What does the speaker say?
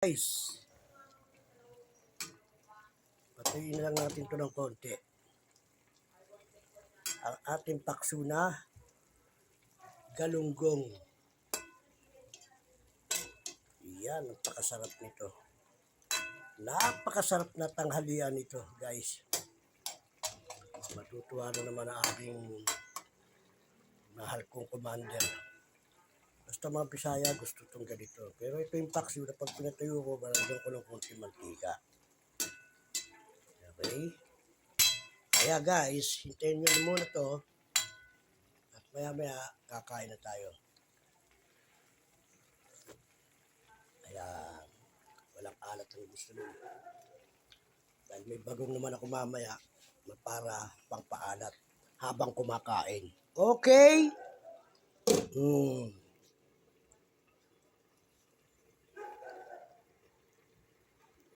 Guys, patuloy na lang natin ito ng konti. Ang ating pakso na galunggong. Yan, napakasarap nito. Napakasarap na tanghalian nito, guys. Matutuwa na naman ang aking mahal kong commander. Basta mga Bisaya, gusto itong ganito. Pero ito yung pakso na pag pinatuyo ko, malagyan ko ng konti mantika. Okay? Kaya guys, hintayin nyo na muna to. At maya kakain na tayo. Kaya walang alat ang gusto nyo. Dahil may bagong naman ako mamaya para pangpaalat habang kumakain. Okay?